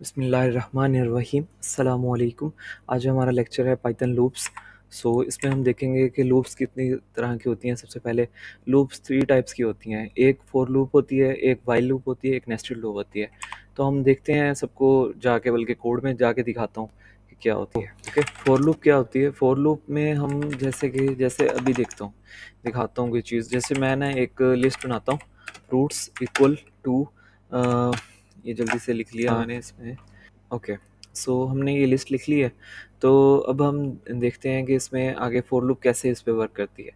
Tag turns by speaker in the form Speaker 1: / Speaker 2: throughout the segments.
Speaker 1: बिस्मिल्लाहिर्रहमानिर्रहीम अस्सलामुअलैकुम। आज हमारा लेक्चर है पाइथन लूप्स। इसमें हम देखेंगे कि लूप्स कितनी तरह की होती हैं। सबसे पहले लूप्स 3 टाइप्स की होती हैं, एक फॉर लूप होती है, एक वाइल लूप होती है, एक नेस्टेड लूप होती है। तो हम देखते हैं सबको जाके, बल्कि कोड में जाके दिखाता हूँ कि क्या होती है। ओके, फॉर लूप क्या होती है? फॉर लूप में हम जैसे अभी दिखाता हूँ कोई चीज़। जैसे मैं ना एक लिस्ट बनाता हूँ, रूट्स इक्वल टू, ये जल्दी से लिख लिया मैंने इसमें। ओके, हमने ये लिस्ट लिख ली है। तो अब हम देखते हैं कि इसमें आगे फॉर लूप कैसे इस पे वर्क करती है।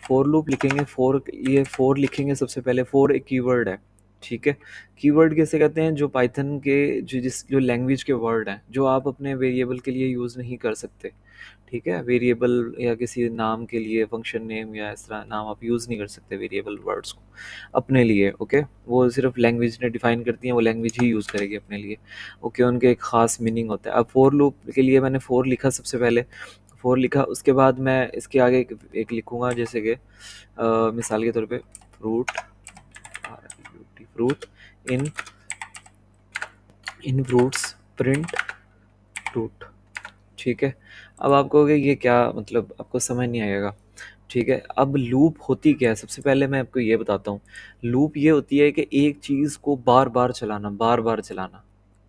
Speaker 1: फॉर लूप लिखेंगे, फॉर लिखेंगे। सबसे पहले फॉर एक कीवर्ड है, ठीक है। कीवर्ड कैसे कहते हैं? जो पाइथन के जो लैंग्वेज के वर्ड हैं, जो आप अपने वेरिएबल के लिए यूज़ नहीं कर सकते, ठीक है। वेरिएबल या किसी नाम के लिए, फंक्शन नेम या इस तरह नाम आप यूज़ नहीं कर सकते वेरिएबल वर्ड्स को अपने लिए। ओके, वो सिर्फ लैंग्वेज ने डिफाइन करती हैं, वो लैंग्वेज ही यूज़ करेगी अपने लिए। ओके, उनके एक ख़ास मीनिंग होता है। अब फॉर लूप के लिए मैंने फॉर लिखा, सबसे पहले फॉर लिखा, उसके बाद मैं इसके आगे एक लिखूँगा, जैसे कि मिसाल के तौर पे fruit fruit in in fruits print fruit, ठीक है। अब आप कहोगे ये क्या मतलब, आपको समझ नहीं आएगा, ठीक है। अब लूप होती क्या है? सबसे पहले मैं आपको ये बताता हूँ। लूप ये होती है कि एक चीज़ को बार बार चलाना,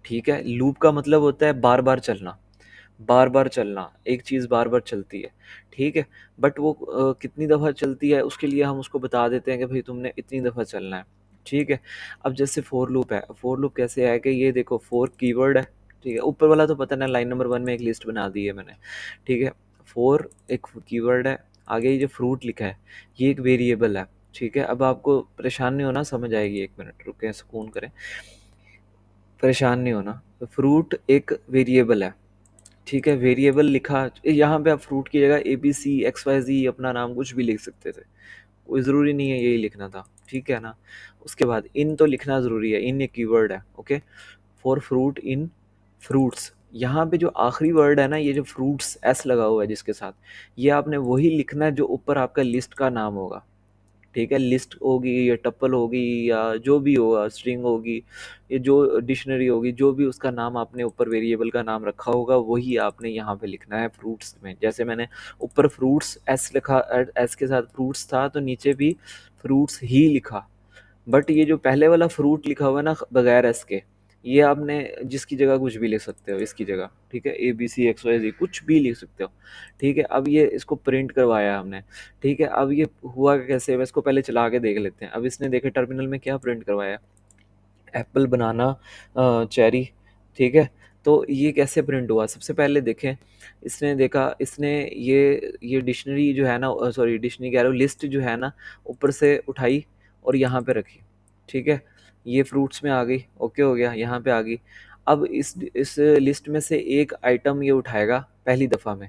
Speaker 1: ठीक है। लूप का मतलब होता है बार बार चलना, एक चीज़ बार बार चलती है, ठीक है। बट वो कितनी दफ़ा चलती है, उसके लिए हम उसको बता देते हैं कि भाई तुमने इतनी दफ़ा चलना है, ठीक है। अब जैसे फॉर लूप है, फॉर लूप कैसे है कि ये देखो, फॉर कीवर्ड है, ठीक है। ऊपर वाला तो पता ना, लाइन नंबर 1 में एक लिस्ट बना दी है मैंने, ठीक है। फॉर एक कीवर्ड है, आगे ये जो फ्रूट लिखा है ये एक वेरिएबल है, ठीक है। अब आपको परेशान नहीं होना, समझ आएगी, 1 मिनट रुकें, सुकून करें, परेशान नहीं होना। फ्रूट एक वेरिएबल है, ठीक है। वेरिएबल लिखा, यहाँ पे आप फ्रूट की जगह ABCXYZ अपना नाम कुछ भी लिख सकते थे, कोई ज़रूरी नहीं है यही लिखना था, ठीक है ना। उसके बाद इन तो लिखना ज़रूरी है, इन एक कीवर्ड है, okay. For fruit in fruits, यहाँ पे जो आखिरी वर्ड है ना, ये जो फ्रूट्स एस लगा हुआ है जिसके साथ, ये आपने वही लिखना है जो ऊपर आपका लिस्ट का नाम होगा, ठीक है। लिस्ट होगी या टप्पल होगी या जो भी होगा, स्ट्रिंग होगी, ये जो डिक्शनरी होगी, जो भी उसका नाम आपने ऊपर वेरिएबल का नाम रखा होगा, वही आपने यहाँ पे लिखना है फ्रूट्स में। जैसे मैंने ऊपर फ्रूट्स एस लिखा, एस के साथ फ्रूट्स था, तो नीचे भी फ्रूट्स ही लिखा। बट ये जो पहले वाला फ्रूट लिखा हुआ है ना, बगैर एस के, ये आपने जिसकी जगह कुछ भी लिख सकते हो, इसकी जगह, ठीक है। ABCXYZ कुछ भी लिख सकते हो, ठीक है। अब ये इसको प्रिंट करवाया हमने, ठीक है। अब ये हुआ कैसे, मैं इसको पहले चला के देख लेते हैं। अब इसने देखे टर्मिनल में क्या प्रिंट करवाया, एप्पल बनाना चेरी, ठीक है। तो ये कैसे प्रिंट हुआ, सबसे पहले देखें। इसने देखा, इसने ये डिक्शनरी जो है ना, सॉरी डिक्शनरी कह रहा हूँ, लिस्ट जो है ना, ऊपर से उठाई और यहाँ पे रखी, ठीक है। ये फ्रूट्स में आ गई, ओके हो गया, यहाँ पे आ गई। अब इस लिस्ट में से एक आइटम ये उठाएगा पहली दफ़ा में।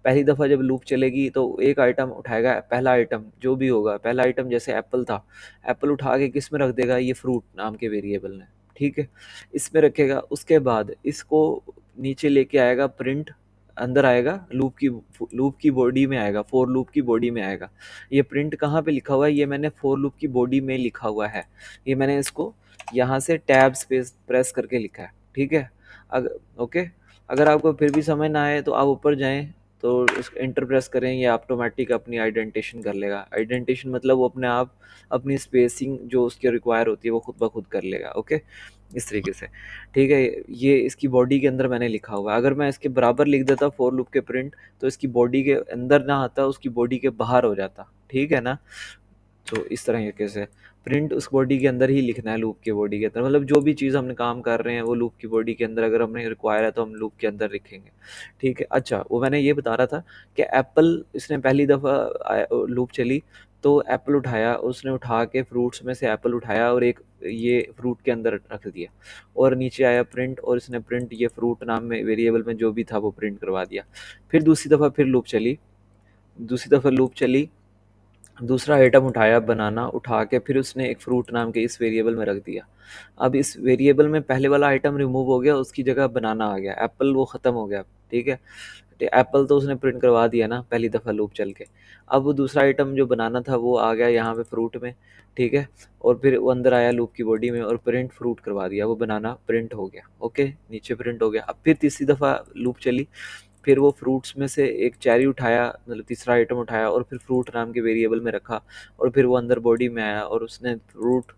Speaker 1: पहली दफ़ा जब लूप चलेगी तो एक आइटम उठाएगा, पहला आइटम जो भी होगा, पहला आइटम जैसे एप्पल था, एप्पल उठा के किस में रख देगा, ये फ्रूट नाम के वेरिएबल में, ठीक है, इसमें रखेगा। उसके बाद इसको नीचे लेके आएगा, प्रिंट अंदर आएगा, लूप की बॉडी में आएगा, फॉर लूप की बॉडी में आएगा। ये प्रिंट कहाँ पे लिखा हुआ है, ये मैंने फॉर लूप की बॉडी में लिखा हुआ है। ये मैंने इसको यहाँ से टैब स्पेस प्रेस करके लिखा है, ठीक है। अगर ओके, अगर आपको फिर भी समझ ना आए तो आप ऊपर जाएं, तो इसको एंटर प्रेस करें, ये ऑटोमेटिक अपनी आइडेंटिशन कर लेगा। आइडेंटिशन मतलब वो अपने आप अपनी स्पेसिंग जो उसके रिक्वायर होती है वो खुद ब खुद कर लेगा, ओके, इस तरीके से, ठीक है। ये इसकी बॉडी के अंदर मैंने लिखा हुआ है। अगर मैं इसके बराबर लिख देता फॉर लूप के प्रिंट, तो इसकी बॉडी के अंदर ना आता, उसकी बॉडी के बाहर हो जाता, ठीक है ना। तो इस तरीके से प्रिंट उस बॉडी के अंदर ही लिखना है, लूप की बॉडी के अंदर, मतलब जो भी चीज़ हमने काम कर रहे हैं वो लूप की बॉडी के अंदर, अगर हमने रिक्वायर है तो हम लूप के अंदर लिखेंगे, ठीक है। अच्छा, वो मैंने ये बता रहा था कि एप्पल, इसने पहली दफ़ा लूप चली तो एप्पल उठाया, उसने उठा के फ्रूट्स में से एप्पल उठाया और एक ये फ्रूट के अंदर रख दिया, और नीचे आया प्रिंट, और इसने प्रिंट ये फ्रूट नाम में वेरिएबल में जो भी था वो प्रिंट करवा दिया। फिर दूसरी दफ़ा फिर लूप चली, दूसरी दफ़ा लूप चली, दूसरा आइटम उठाया बनाना, उठा के फिर उसने एक फ्रूट नाम के इस वेरिएबल में रख दिया। अब इस वेरिएबल में पहले वाला आइटम रिमूव हो गया, उसकी जगह बनाना आ गया, एप्पल वो ख़त्म हो गया, ठीक है। एप्पल तो उसने प्रिंट करवा दिया ना पहली दफ़ा लूप चल के। अब वो दूसरा आइटम जो बनाना था वो आ गया यहाँ पे फ्रूट में, ठीक है? और फिर वो अंदर आया लूप की बॉडी में और प्रिंट फ्रूट करवा दिया, वो बनाना प्रिंट हो गया, ओके? नीचे प्रिंट हो गया। अब फिर तीसरी दफ़ा लूप चली, फिर वो फ्रूट्स में से एक चेरी उठाया, मतलब तीसरा आइटम उठाया और फिर फ्रूट नाम के वेरिएबल में रखा और फिर वो अंदर बॉडी में आया और उसने फ्रूट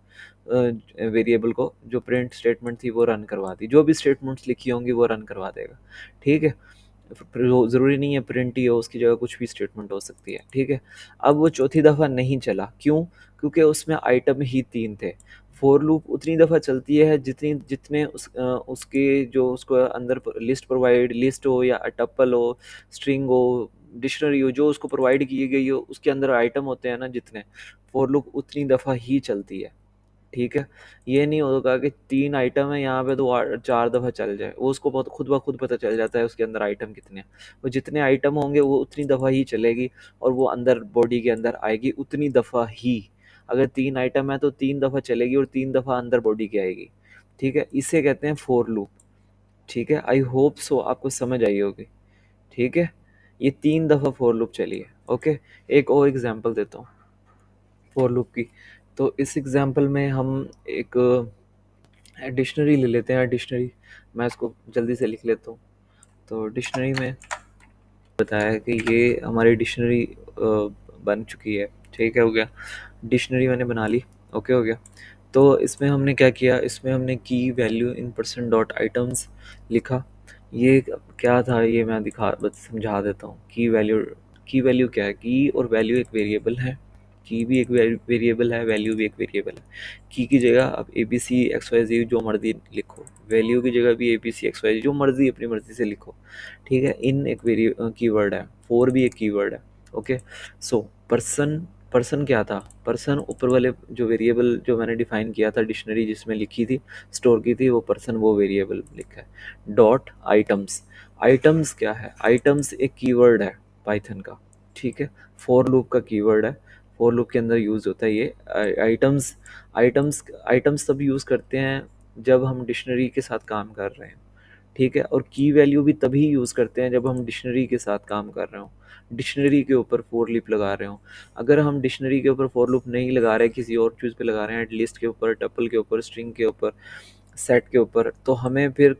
Speaker 1: वेरिएबल को जो प्रिंट स्टेटमेंट थी वो रन करवा दी। जो भी स्टेटमेंट्स लिखी होंगी वो रन करवा देगा, ठीक है? ज़रूरी नहीं है प्रिंट ही हो, उसकी जगह कुछ भी स्टेटमेंट हो सकती है, ठीक है? अब वो चौथी दफ़ा नहीं चला, क्यों? क्योंकि उसमें आइटम ही 3 थे। फ़ॉर लूप उतनी दफ़ा चलती है जितने उसके जो उसको अंदर लिस्ट प्रोवाइड, लिस्ट हो या टपल हो, स्ट्रिंग हो, डिक्शनरी हो, जो उसको प्रोवाइड की गई हो, उसके अंदर आइटम होते हैं ना जितने, फ़ॉर लूप उतनी दफ़ा ही चलती है। ठीक है? ये नहीं होगा कि 3 आइटम है यहाँ पे तो 4 दफ़ा चल जाए, वो उसको बहुत खुद ब खुद पता चल जाता है उसके अंदर आइटम कितने हैं। वो जितने आइटम होंगे वो उतनी दफ़ा ही चलेगी और वो अंदर बॉडी के अंदर आएगी उतनी दफ़ा ही। अगर 3 आइटम है तो 3 दफ़ा चलेगी और 3 दफ़ा अंदर बॉडी के आएगी, ठीक है? इसे कहते हैं फॉर लूप, ठीक है? आई होप सो आपको समझ आई होगी, ठीक है? ये 3 दफ़ा फॉर लूप चली है, ओके? एक और एग्ज़ाम्पल देता हूँ फॉर लूप की। तो इस एग्ज़ाम्पल में हम एक डिक्शनरी ले लेते हैं। डिक्शनरी मैं इसको जल्दी से लिख लेता हूँ। तो डिक्शनरी में बताया है कि ये हमारी डिक्शनरी बन चुकी है, ठीक है? हो गया, डिक्शनरी मैंने बना ली, ओके हो गया। तो इसमें हमने क्या किया, इसमें हमने की value in percent dot items लिखा। ये क्या था ये मैं दिखा बस समझा देता हूँ। की वैल्यू क्या है? की और वैल्यू एक वेरिएबल है, की भी एक वेरिएबल है, वैल्यू भी एक वेरिएबल है। की जगह आप A B C X Y Z जो मर्जी लिखो, वैल्यू की जगह भी A B C X Y जो मर्जी अपनी मर्जी से लिखो, ठीक है? इन एक कीवर्ड है, फॉर भी एक कीवर्ड है, ओके? सो पर्सन, पर्सन क्या था? पर्सन ऊपर वाले जो वेरिएबल जो मैंने डिफाइन किया था डिक्शनरी जिसमें लिखी थी, स्टोर की थी, वो पर्सन वो वेरिएबल लिखा है। डॉट आइटम्स, आइटम्स क्या है? आइटम्स एक कीवर्ड है पाइथन का, ठीक है? फॉर लूप का कीवर्ड है, फॉर लूप के अंदर यूज़ होता है ये आइटम्स। आइटम्स तब यूज़ करते हैं जब हम डिक्शनरी के साथ काम कर रहे हैं, ठीक है? और की वैल्यू भी तभी यूज़ करते हैं जब हम डिक्शनरी के साथ काम कर रहे हों, डिक्शनरी के ऊपर फॉर लूप लगा रहे हों। अगर हम डिक्शनरी के ऊपर फॉर लूप नहीं लगा रहे, किसी और चीज़ पे लगा रहे हैं, लिस्ट के ऊपर, टपल के ऊपर, स्ट्रिंग के ऊपर, सेट के ऊपर, तो हमें फिर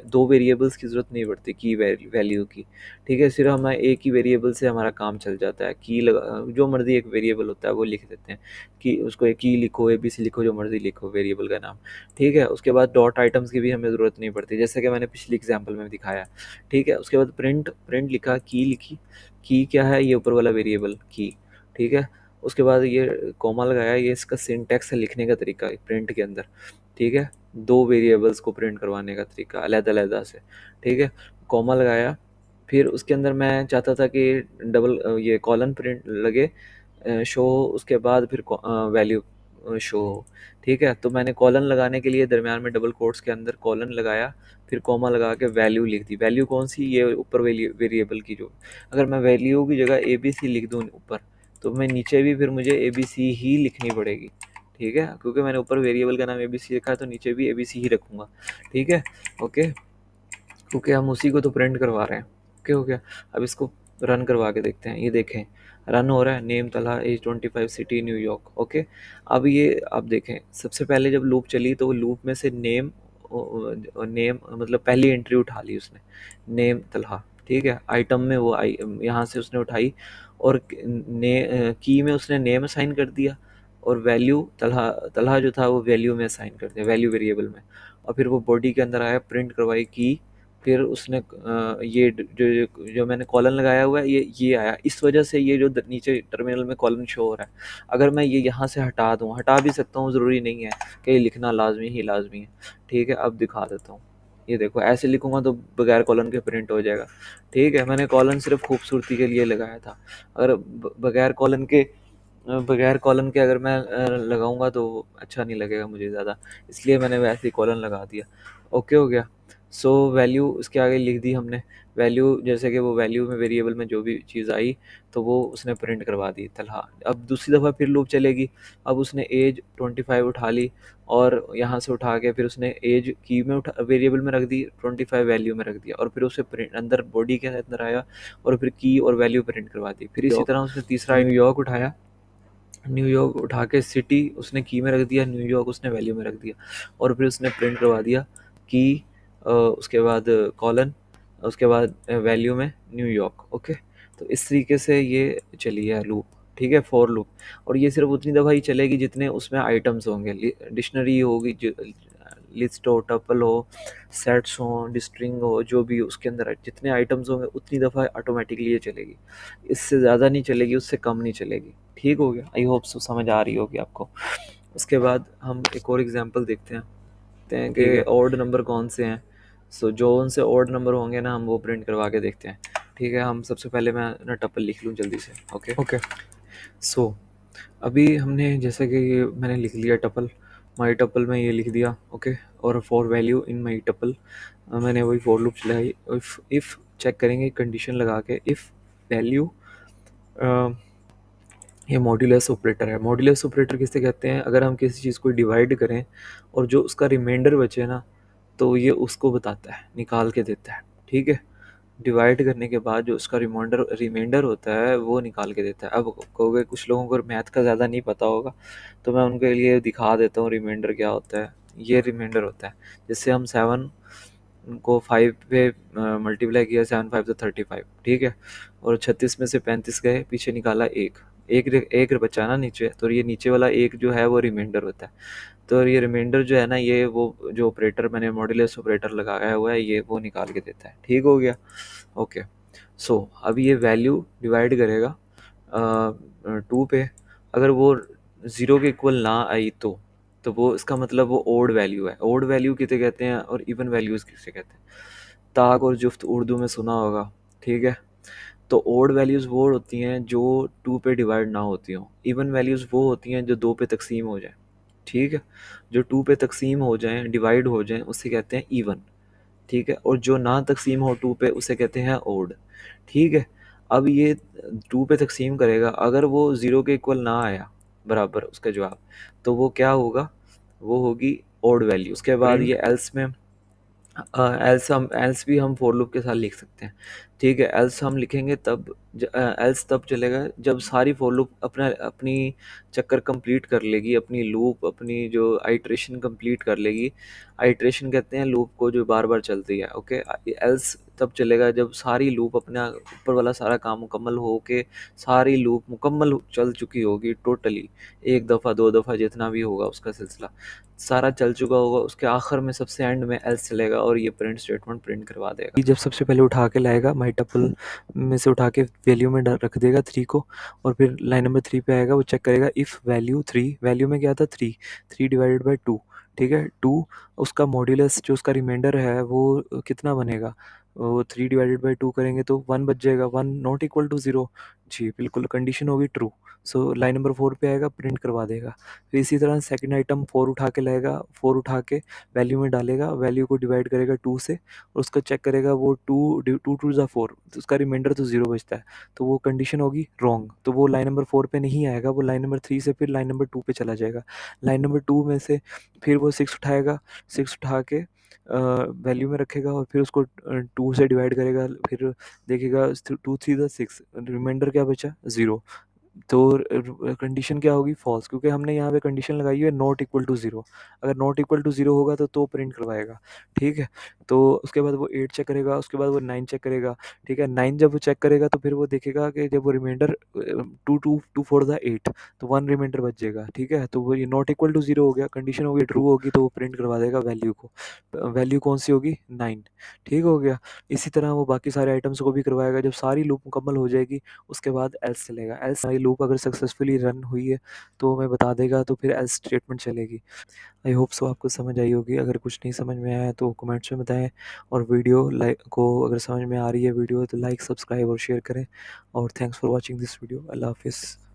Speaker 1: दो वेरिएबल्स की ज़रूरत नहीं पड़ती की वैल्यू की, ठीक है? सिर्फ हमें एक ही वेरिएबल से हमारा काम चल जाता है। की लगा जो मर्ज़ी एक वेरिएबल होता है वो लिख देते हैं कि उसको एक की लिखो, एबीसी लिखो, जो मर्ज़ी लिखो वेरिएबल का नाम, ठीक है? उसके बाद डॉट आइटम्स की भी हमें ज़रूरत नहीं पड़ती, जैसे कि मैंने पिछली एग्जाम्पल में दिखाया, ठीक है? उसके बाद प्रिंट, प्रिंट लिखा, की लिखी, की क्या है? ये ऊपर वाला वेरिएबल की, ठीक है? उसके बाद ये कॉमा लगाया, ये इसका सिंटैक्स है लिखने का तरीका प्रिंट के अंदर, ठीक है? 2 वेरिएबल्स को प्रिंट करवाने का तरीका अलग-अलग से, ठीक है? कॉमा लगाया, फिर उसके अंदर मैं चाहता था कि डबल ये कॉलन प्रिंट लगे, शो हो, उसके बाद फिर वैल्यू शो हो, ठीक है? तो मैंने कॉलन लगाने के लिए दरमियान में डबल कोट्स के अंदर कॉलन लगाया, फिर कॉमा लगा के वैल्यू लिख दी। वैल्यू कौन सी? ये ऊपर वेरिएबल की जो, अगर मैं वैल्यू की जगह ए बी सी लिख दूँ ऊपर, तो मैं नीचे भी फिर मुझे ए बी सी ही लिखनी पड़ेगी, ठीक है? क्योंकि मैंने ऊपर वेरिएबल का नाम ए बी सी लिखा है तो नीचे भी ए बी सी ही रखूँगा, ठीक है? ओके? क्योंकि हम उसी को तो प्रिंट करवा रहे हैं, ओके हो गया? अब इसको रन करवा के देखते हैं, ये देखें रन हो रहा है, name Talha age 25 city New York, okay? अब ये आप देखें, सबसे पहले जब लूप चली तो वो लूप में से नेम नेम मतलब पहली एंट्री उठा ली उसने, नेम तलहा, ठीक है? आइटम में वो आई, यहाँ से उसने उठाई और की में उसने नेम असाइन कर दिया और वैल्यू तलहा, तलहा जो था वो वैल्यू में असाइन कर दिया, वैल्यू वेरिएबल में। और फिर वो बॉडी के अंदर आया, प्रिंट करवाई की, फिर उसने ये जो मैंने कॉलन लगाया हुआ है ये आया, इस वजह से ये जो नीचे टर्मिनल में कॉलन शो हो रहा है। अगर मैं ये यहाँ से हटा दूँ, हटा भी सकता हूँ, ज़रूरी नहीं है कि ये लिखना लाजमी ही लाजमी है, ठीक है? अब दिखा देता हूँ, ये देखो ऐसे लिखूँगा तो बगैर कॉलन के प्रिंट हो जाएगा, ठीक है? मैंने कॉलन सिर्फ खूबसूरती के लिए लगाया था, अगर बगैर कॉलन के बगैर कॉलन के अगर मैं लगाऊंगा तो अच्छा नहीं लगेगा मुझे ज़्यादा, इसलिए मैंने वैसे ही कॉलन लगा दिया। ओके हो गया। सो वैल्यू उसके आगे लिख दी हमने। वैल्यू जैसे कि वो वैल्यू में वेरिएबल में जो भी चीज़ आई तो वो उसने प्रिंट करवा दी तलहा। अब दूसरी दफ़ा फिर लूप चलेगी। अब उसने एज 25 उठा ली और यहाँ से उठा के फिर उसने एज की में उठा वेरिएबल में रख दी, 25 वैल्यू में रख दिया और फिर उसे प्रिंट अंदर बॉडी के अंदर आया और फिर की और वैल्यू प्रिंट करवा दी। फिर इसी तरह उसने तीसरा न्यूयॉर्क उठाया, न्यूयॉर्क उठा के सिटी उसने की में रख दिया, न्यूयॉर्क उसने वैल्यू में रख दिया और फिर उसने प्रिंट करवा दिया की, उसके बाद कॉलन, उसके बाद वैल्यू में न्यूयॉर्क। ओके, तो इस तरीके से ये चली है लूप। ठीक है, फॉर लूप। और ये सिर्फ उतनी दफ़ा ही चलेगी जितने उसमें आइटम्स होंगे, डिक्शनरी होगी, लिस्ट हो, टपल हो, सेट्स हो, डिस्ट्रिंग हो, जो भी उसके अंदर जितने आइटम्स होंगे उतनी दफ़ा ऑटोमेटिकली ये चलेगी। इससे ज़्यादा नहीं चलेगी, उससे कम नहीं चलेगी। ठीक हो गया, आई होप सो समझ आ रही होगी आपको। उसके बाद हम एक और एग्जांपल देखते हैं कि ऑड नंबर कौन से हैं। सो जो उनसे ऑड नंबर होंगे ना हम वो प्रिंट करवा के देखते हैं। ठीक है, हम सबसे पहले मैं ना टपल लिख लूँ जल्दी से। ओके। सो अभी हमने जैसे कि ये मैंने लिख लिया टपल, माई टपल में ये लिख दिया। ओके, और for value in my tuple मैंने वही फॉर लूप चलाई। इफ़ चेक करेंगे कंडीशन लगा के, इफ़ वैल्यू, ये मॉड्यूलस ऑपरेटर है। मॉड्यूलस ऑपरेटर किसे कहते हैं? अगर हम किसी चीज़ को डिवाइड करें और जो उसका रिमाइंडर बचे ना तो ये उसको बताता है, निकाल के देता है। ठीक है, डिवाइड करने के बाद जो उसका रिमाइंडर रिमाइंडर होता है वो निकाल के देता है। अब कहोगे कुछ लोगों को मैथ का ज़्यादा नहीं पता होगा तो मैं उनके लिए दिखा देता हूँ रिमाइंडर क्या होता है। ये रिमाइंडर होता है जिससे हम 7 को 5 पे मल्टीप्लाई किया, 7 5 तो 35। ठीक है, और 36 में से 35 गए, पीछे निकाला एक, एक बचा ना नीचे, तो ये नीचे वाला एक जो है वो रिमाइंडर होता है। तो ये रिमाइंडर जो है ना, ये वो जो ऑपरेटर मैंने मॉड्यूलस ऑपरेटर लगाया हुआ है ये वो निकाल के देता है। ठीक हो गया। ओके, सो अब ये वैल्यू डिवाइड करेगा 2 पे। अगर वो 0 के इक्वल ना आई तो वो इसका मतलब वो ओड वैल्यू है। ओड वैल्यू किसे कहते हैं और इवन वैल्यूज़ किसे कहते हैं? ताक और जुफ्त उर्दू में सुना होगा। ठीक है, तो ओड वैल्यूज़ वो होती हैं जो 2 पे डिवाइड ना होती हों। इवन वैल्यूज़ वो होती हैं जो 2 पे तकसीम हो जाएँ। ठीक है, जो 2 पे तकसीम हो जाएँ, डिवाइड हो जाएँ, उसे कहते हैं इवन। ठीक है, और जो ना तकसीम हो 2 पे उसे कहते हैं ओड। ठीक है, अब ये 2 पे तकसीम करेगा, अगर वो 0 के इक्वल ना आया बराबर उसका जवाब, तो वो क्या होगा? वो होगी ओड वैल्यू। उसके बाद ये एल्स में एल्स भी हम फॉर लूप के साथ लिख सकते हैं। ठीक है, एल्स हम लिखेंगे तब एल्स तब चलेगा जब सारी फॉर लूप अपना अपनी चक्कर कंप्लीट कर लेगी, अपनी लूप अपनी जो आइट्रेशन कंप्लीट कर लेगी। आइट्रेशन कहते हैं लूप को जो बार बार चलती है। ओके, एल्स तब चलेगा जब सारी लूप अपना ऊपर वाला सारा काम मुकम्मल हो के सारी लूप मुकम्मल चल चुकी होगी टोटली, एक दफ़ा दो दफ़ा जितना भी होगा उसका सिलसिला सारा चल चुका होगा। उसके आखिर में सबसे एंड में एल्स चलेगा और ये प्रिंट स्टेटमेंट प्रिंट करवा देगा। जब सबसे पहले उठा के लाएगा माई टपल में से उठा के वैल्यू में रख देगा 3 को, और फिर लाइन नंबर 3 पे आएगा, वो चेक करेगा इफ़ वैल्यू 3, वैल्यू में क्या था 3, 3 डिवाइडेड बाई 2। ठीक है, 2 उसका मॉड्यूलस जो उसका रिमाइंडर है वो कितना बनेगा? वो 3 डिवाइडेड बाई 2 करेंगे तो 1 बच जाएगा, 1 नॉट इक्वल टू 0। जी बिल्कुल, कंडीशन होगी ट्रू। सो लाइन नंबर 4 पे आएगा, प्रिंट करवा देगा। फिर इसी तरह सेकंड आइटम 4 उठा के लाएगा, 4 उठा के वैल्यू में डालेगा, वैल्यू को डिवाइड करेगा 2 से और उसका चेक करेगा वो 2 टू ज़ा 4, तो उसका रिमाइंडर तो 0 बचता है, तो वो कंडीशन होगी रॉन्ग, तो वो लाइन नंबर 4 पे नहीं आएगा, वो लाइन नंबर 3 से फिर लाइन नंबर 2 पे चला जाएगा। लाइन नंबर 2 में से फिर वो 6 उठाएगा, 6 उठा के वैल्यू में रखेगा और फिर उसको 2 से डिवाइड करेगा, फिर देखेगा 2 3 ज़ा 6, रिमाइंडर क्या बचा? 0। तो कंडीशन क्या होगी? फॉल्स, क्योंकि हमने यहाँ पे कंडीशन लगाई है नॉट इक्वल टू 0। अगर नॉट इक्वल टू 0 होगा तो प्रिंट करवाएगा। ठीक है, तो उसके बाद वो 8 चेक करेगा, उसके बाद वो 9 चेक करेगा। ठीक है, 9 जब वो चेक करेगा तो फिर वो देखेगा कि जब वो रिमाइंडर 2 2 2 4 द 8, तो 1 रिमाइंडर बच जाएगा। ठीक है, तो वो ये नॉट इक्वल टू 0 हो गया, कंडीशन होगी ट्रू होगी तो वो प्रिंट करवा देगा वैल्यू को। वैल्यू कौन सी होगी? 9। ठीक हो गया। इसी तरह वो बाकी सारे आइटम्स को भी करवाएगा। जब सारी लूप मुकम्मल हो जाएगी उसके बाद एल्स चलेगा। एल्स हमारी लूप अगर सक्सेसफुली रन हुई है तो हमें बता देगा, तो फिर एल्स स्टेटमेंट चलेगी। आई होप सो आपको समझ आई होगी। अगर कुछ नहीं समझ में आया तो कमेंट्स में बताएं, और वीडियो लाइक को अगर समझ में आ रही है वीडियो तो लाइक सब्सक्राइब और शेयर करें। और thanks for watching this video. अल्लाह हाफिज़।